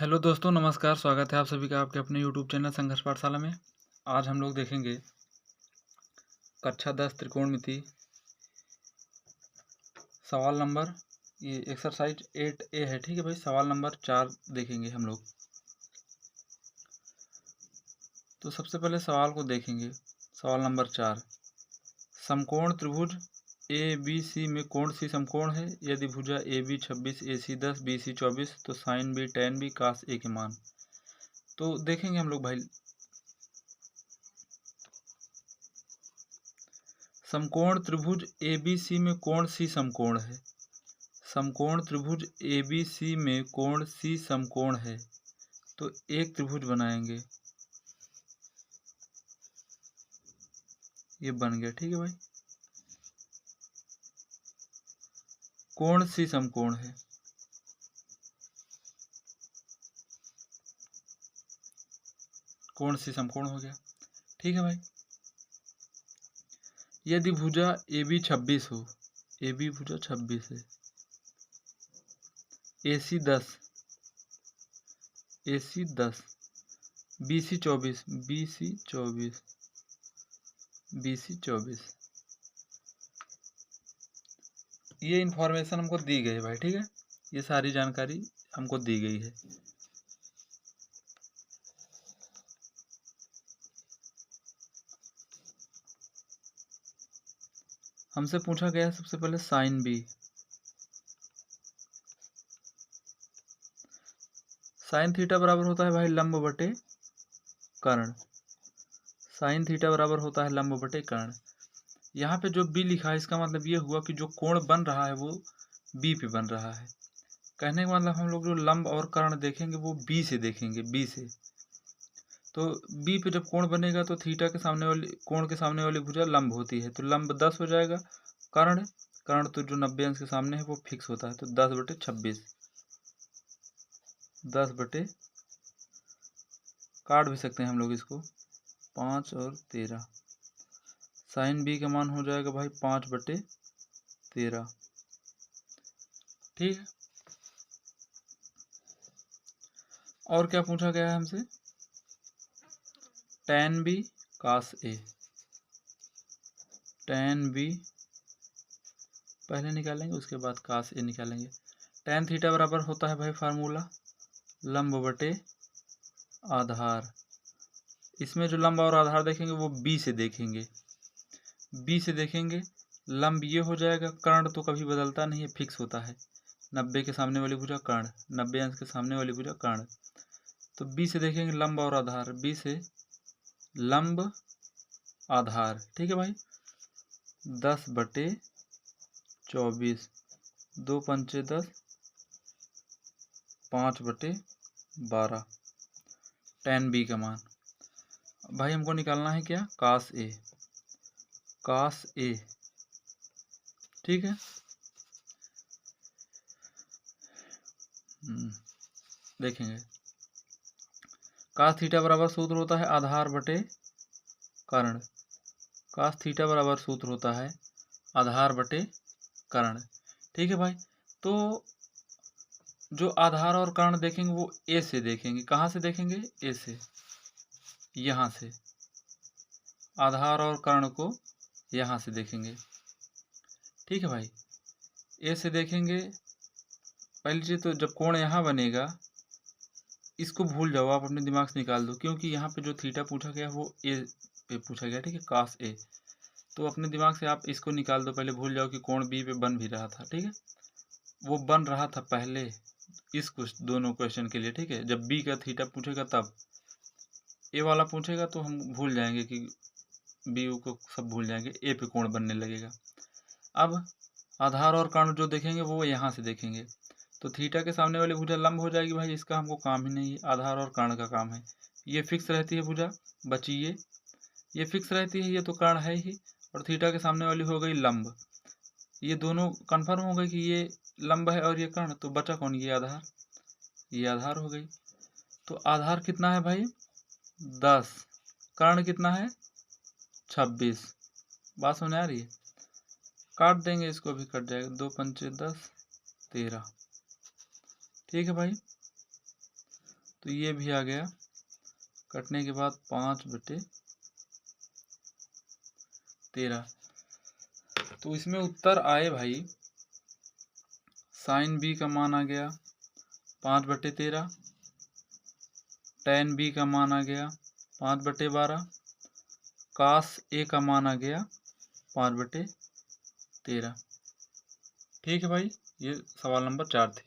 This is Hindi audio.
हेलो दोस्तों, नमस्कार। स्वागत है आप सभी का आपके अपने यूट्यूब चैनल संघर्ष पाठशाला में। आज हम लोग देखेंगे कक्षा 10 त्रिकोणमिति सवाल नंबर ये एक्सरसाइज 8A है। ठीक है भाई, सवाल नंबर 4 देखेंगे हम लोग। तो सबसे पहले सवाल को देखेंगे। सवाल नंबर 4, समकोण त्रिभुज ABC में कोण C समकोण है यदि भुजा AB 26, AC 10, BC 24 तो sign B tan B cos A के मान। तो देखेंगे हम लोग भाई, समकोण त्रिभुज ABC में कोण C समकोण है। समकोण त्रिभुज ABC में कोण C समकोण है तो एक त्रिभुज बनाएंगे। ये बन गया। ठीक है भाई, कोण C समकोण है। कोण C समकोण हो गया। ठीक है भाई, यदि भुजा AB 26 हो, AB भुजा 26 है, AC 10, AC 10, BC 24, BC 24, BC 24, ये इंफॉर्मेशन हमको दी गई है भाई। ठीक है, ये सारी जानकारी हमको दी गई है। हमसे पूछा गया है सबसे पहले साइन B। साइन थीटा बराबर होता है भाई लंब बटे कर्ण। साइन थीटा बराबर होता है लंब बटे कर्ण। यहाँ पे जो B लिखा है इसका मतलब ये हुआ कि जो कोण बन रहा है वो B पे बन रहा है। कहने का मतलब हम लोग जो लंब और कर्ण देखेंगे वो B से देखेंगे, B से। तो B पे जब कोण बनेगा तो थीटा के सामने वाली कोण के सामने वाली भुजा लंब होती है तो लंब 10 हो जाएगा। कर्ण कर्ण तो जो 90 अंश के सामने है वो फिक्स होता है तो 10 बटे 26, 10 बटे काट भी सकते हैं हम लोग इसको, 5 और 13। साइन B का मान हो जाएगा भाई 5 बटे 13। ठीक है, और क्या पूछा गया है हमसे, tan B cos A। tan B पहले निकालेंगे उसके बाद cos A निकालेंगे। tan थीटा बराबर होता है भाई फार्मूला लंब बटे आधार। इसमें जो लंब और आधार देखेंगे वो B से देखेंगे, B से देखेंगे। लंब ये हो जाएगा, कर्ण तो कभी बदलता नहीं है, फिक्स होता है। 90 के सामने वाली भुजा कर्ण, 90 अंश के सामने वाली भुजा कर्ण। तो B से देखेंगे लंब और आधार, B से लंब आधार। ठीक है भाई, 10 बटे 24, 2 पंचे 10, 5 बटे 12। tan B का मान भाई हमको निकालना है क्या, cos A। cos A, ठीक है। देखेंगे cos थीटा बराबर सूत्र होता है आधार बटे कर्ण। cos थीटा बराबर सूत्र होता है आधार बटे कर्ण। ठीक है भाई, तो जो आधार और कर्ण देखेंगे वो A से देखेंगे। कहाँ से देखेंगे, A से, यहाँ से। आधार और कर्ण को यहाँ से देखेंगे। ठीक है भाई, A से देखेंगे। पहली चीज तो जब कोण यहाँ बनेगा इसको भूल जाओ, आप अपने दिमाग से निकाल दो, क्योंकि यहाँ पे जो थीटा पूछा गया वो A पे पूछा गया। ठीक है, cos A। तो अपने दिमाग से आप इसको निकाल दो, पहले भूल जाओ कि कोण B पे बन भी रहा था। ठीक है, वो बन रहा था पहले इस दोनों क्वेश्चन के लिए। ठीक है, जब B का थीटा पूछेगा तब A वाला पूछेगा तो हम भूल जाएंगे कि B को सब भूल जाएंगे, A पे कोण बनने लगेगा। अब आधार और कर्ण जो देखेंगे वो यहाँ से देखेंगे तो थीटा के सामने वाली भुजा लंब हो जाएगी भाई, इसका हमको काम ही नहीं है, आधार और कर्ण का काम है। ये फिक्स रहती है भुजा, बची ये फिक्स रहती है, ये तो कर्ण है ही, और थीटा के सामने वाली हो गई लंब। ये दोनों कंफर्म हो गए कि ये लंब है और ये कर्ण, तो बचा कौन, ये आधार। ये आधार हो गई। तो आधार कितना है भाई 10, कर्ण कितना है 26। बात समझ आ रही है, काट देंगे इसको, भी कट जाएगा, 2 पंचे 10, 13। ठीक है भाई, तो ये भी आ गया। कटने के बाद 5/13। तो इसमें उत्तर आए भाई, साइन बी का मान आ गया 5/13, tan बी का मान आ गया 5/12, कास ए का मान आ गया 5/13। ठीक है भाई, ये सवाल नंबर 4 थे।